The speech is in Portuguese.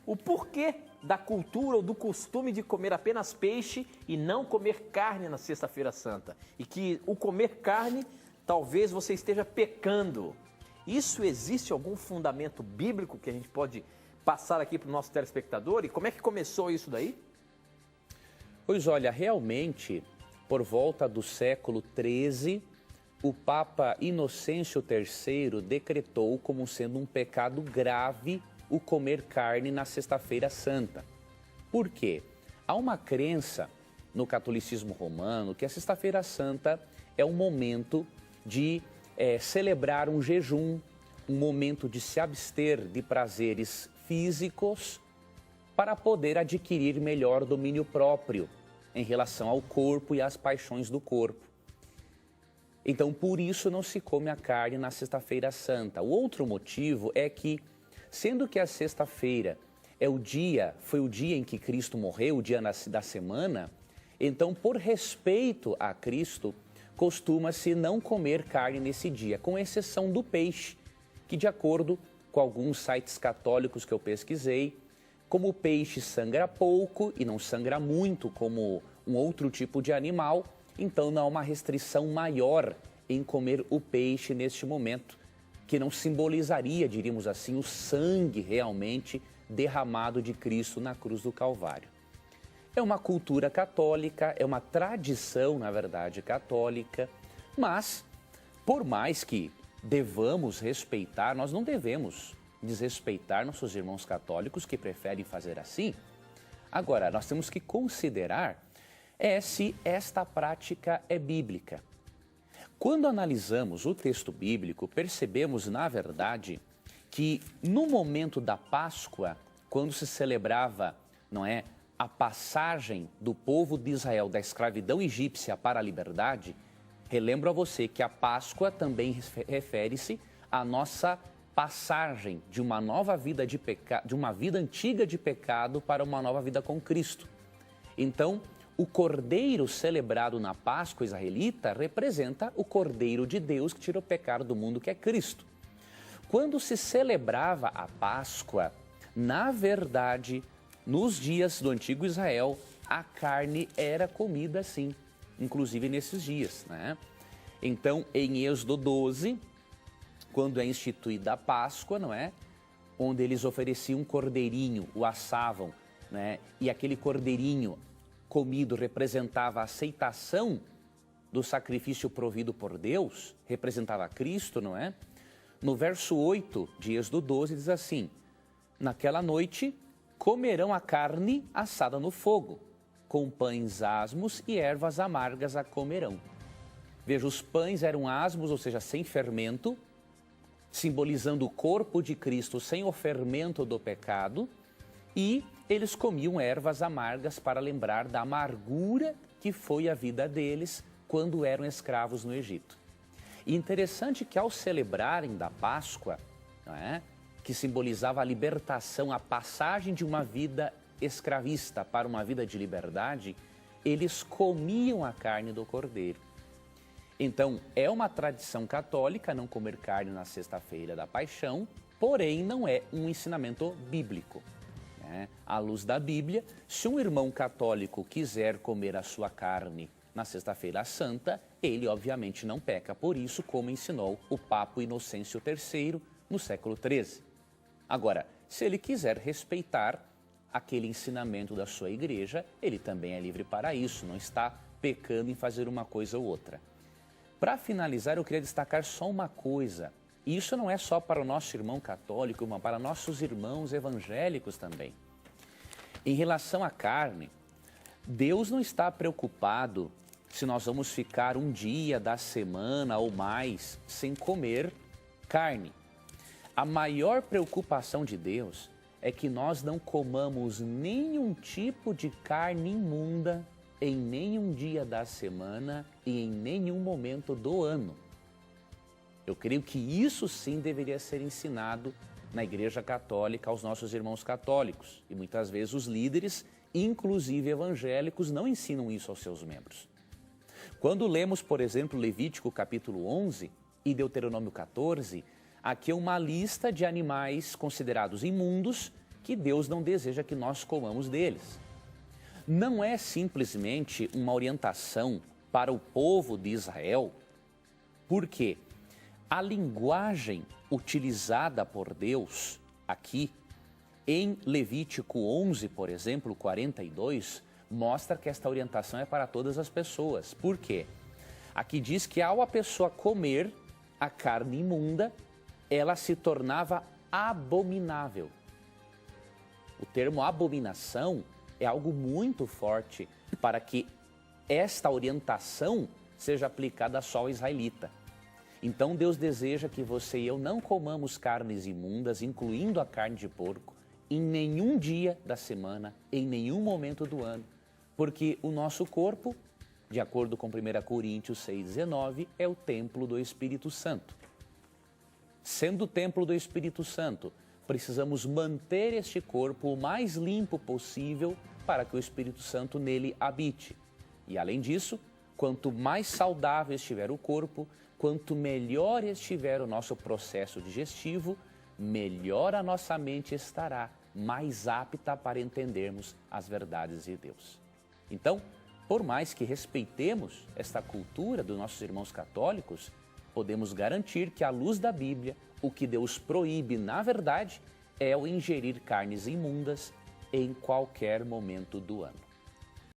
o porquê da cultura ou do costume de comer apenas peixe e não comer carne na Sexta-feira Santa. E que o comer carne, talvez você esteja pecando. Isso existe algum fundamento bíblico que a gente pode passar aqui para o nosso telespectador? E como é que começou isso daí? Pois olha, realmente, por volta do século XIII, o Papa Inocêncio III decretou como sendo um pecado grave o comer carne na Sexta-feira Santa. Por quê? Há uma crença no catolicismo romano que a Sexta-feira Santa é um momento de celebrar um jejum, um momento de se abster de prazeres físicos para poder adquirir melhor domínio próprio em relação ao corpo e às paixões do corpo. Então, por isso não se come a carne na Sexta-feira Santa. O outro motivo é que, sendo que a sexta-feira foi o dia em que Cristo morreu, o dia da semana, então, por respeito a Cristo, costuma-se não comer carne nesse dia, com exceção do peixe, que de acordo com alguns sites católicos que eu pesquisei, como o peixe sangra pouco e não sangra muito como um outro tipo de animal, então não há uma restrição maior em comer o peixe neste momento, que não simbolizaria, diríamos assim, o sangue realmente derramado de Cristo na cruz do Calvário. É uma cultura católica, é uma tradição, na verdade, católica, mas, por mais que devamos respeitar, nós não devemos desrespeitar nossos irmãos católicos que preferem fazer assim. Agora, nós temos que considerar se esta prática é bíblica. Quando analisamos o texto bíblico, percebemos, na verdade, que no momento da Páscoa, quando se celebrava, a passagem do povo de Israel da escravidão egípcia para a liberdade, relembro a você que a Páscoa também refere-se à nossa passagem de uma nova vida de uma vida antiga de pecado para uma nova vida com Cristo. Então, o cordeiro celebrado na Páscoa israelita representa o cordeiro de Deus que tira o pecado do mundo, que é Cristo. Quando se celebrava a Páscoa, na verdade, nos dias do antigo Israel, a carne era comida sim, inclusive nesses dias, Então, em Êxodo 12, quando é instituída a Páscoa, onde eles ofereciam um cordeirinho, o assavam, e aquele cordeirinho comido representava a aceitação do sacrifício provido por Deus, representava Cristo, No verso 8 de Êxodo 12 diz assim: naquela noite comerão a carne assada no fogo, com pães asmos e ervas amargas a comerão. Veja, os pães eram asmos, ou seja, sem fermento, simbolizando o corpo de Cristo sem o fermento do pecado, e eles comiam ervas amargas para lembrar da amargura que foi a vida deles quando eram escravos no Egito. E interessante que ao celebrarem da Páscoa, que simbolizava a libertação, a passagem de uma vida escravista para uma vida de liberdade, eles comiam a carne do cordeiro. Então, é uma tradição católica não comer carne na Sexta-feira da Paixão, porém não é um ensinamento bíblico. À luz da Bíblia, se um irmão católico quiser comer a sua carne na Sexta-feira Santa, ele obviamente não peca por isso, como ensinou o Papa Inocêncio III no século XIII. Agora, se ele quiser respeitar aquele ensinamento da sua igreja, ele também é livre para isso, não está pecando em fazer uma coisa ou outra. Para finalizar, eu queria destacar só uma coisa. E isso não é só para o nosso irmão católico, mas para nossos irmãos evangélicos também. Em relação à carne, Deus não está preocupado se nós vamos ficar um dia da semana ou mais sem comer carne. A maior preocupação de Deus é que nós não comamos nenhum tipo de carne imunda em nenhum dia da semana e em nenhum momento do ano. Eu creio que isso sim deveria ser ensinado na Igreja Católica aos nossos irmãos católicos. E muitas vezes os líderes, inclusive evangélicos, não ensinam isso aos seus membros. Quando lemos, por exemplo, Levítico capítulo 11 e Deuteronômio 14, aqui é uma lista de animais considerados imundos que Deus não deseja que nós comamos deles. Não é simplesmente uma orientação para o povo de Israel, porque a linguagem utilizada por Deus aqui, em Levítico 11, por exemplo, 42, mostra que esta orientação é para todas as pessoas. Por quê? Aqui diz que ao a pessoa comer a carne imunda, ela se tornava abominável. O termo abominação é algo muito forte para que esta orientação seja aplicada só ao israelita. Então Deus deseja que você e eu não comamos carnes imundas, incluindo a carne de porco, em nenhum dia da semana, em nenhum momento do ano, porque o nosso corpo, de acordo com 1 Coríntios 6,19, é o templo do Espírito Santo. Sendo o templo do Espírito Santo, precisamos manter este corpo o mais limpo possível para que o Espírito Santo nele habite. E além disso, quanto mais saudável estiver o corpo, quanto melhor estiver o nosso processo digestivo, melhor a nossa mente estará, mais apta para entendermos as verdades de Deus. Então, por mais que respeitemos esta cultura dos nossos irmãos católicos, podemos garantir que, à luz da Bíblia, o que Deus proíbe, na verdade, é o ingerir carnes imundas em qualquer momento do ano.